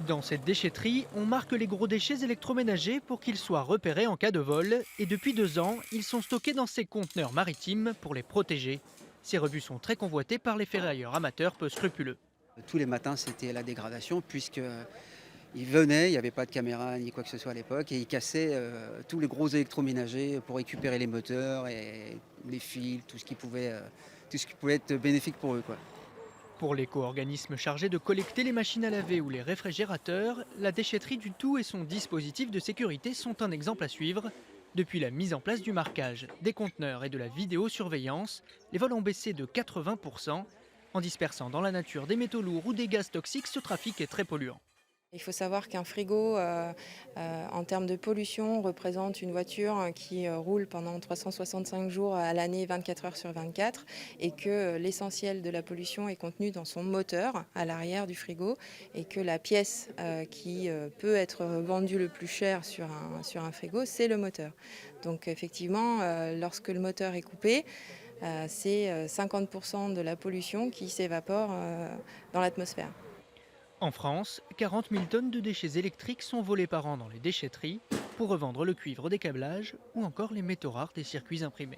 Dans cette déchetterie, on marque les gros déchets électroménagers pour qu'ils soient repérés en cas de vol et depuis 2 ans, ils sont stockés dans ces conteneurs maritimes pour les protéger. Ces rebuts sont très convoités par les ferrailleurs amateurs peu scrupuleux. Tous les matins, c'était la dégradation puisqu'ils venaient, il n'y avait pas de caméra ni quoi que ce soit à l'époque et ils cassaient, tous les gros électroménagers pour récupérer les moteurs et les fils, tout ce qui pouvait être bénéfique pour eux, quoi. Pour l'éco-organisme chargé de collecter les machines à laver ou les réfrigérateurs, la déchetterie du tout et son dispositif de sécurité sont un exemple à suivre. Depuis la mise en place du marquage, des conteneurs et de la vidéosurveillance, les vols ont baissé de 80%. En dispersant dans la nature des métaux lourds ou des gaz toxiques, ce trafic est très polluant. Il faut savoir qu'un frigo, en termes de pollution, représente une voiture qui roule pendant 365 jours à l'année, 24 heures sur 24, et que l'essentiel de la pollution est contenu dans son moteur à l'arrière du frigo, et que la pièce qui peut être vendue le plus cher sur un frigo, c'est le moteur. Donc effectivement, lorsque le moteur est coupé, c'est 50% de la pollution qui s'évapore dans l'atmosphère. En France, 40 000 tonnes de déchets électriques sont volés par an dans les déchetteries pour revendre le cuivre des câblages ou encore les métaux rares des circuits imprimés.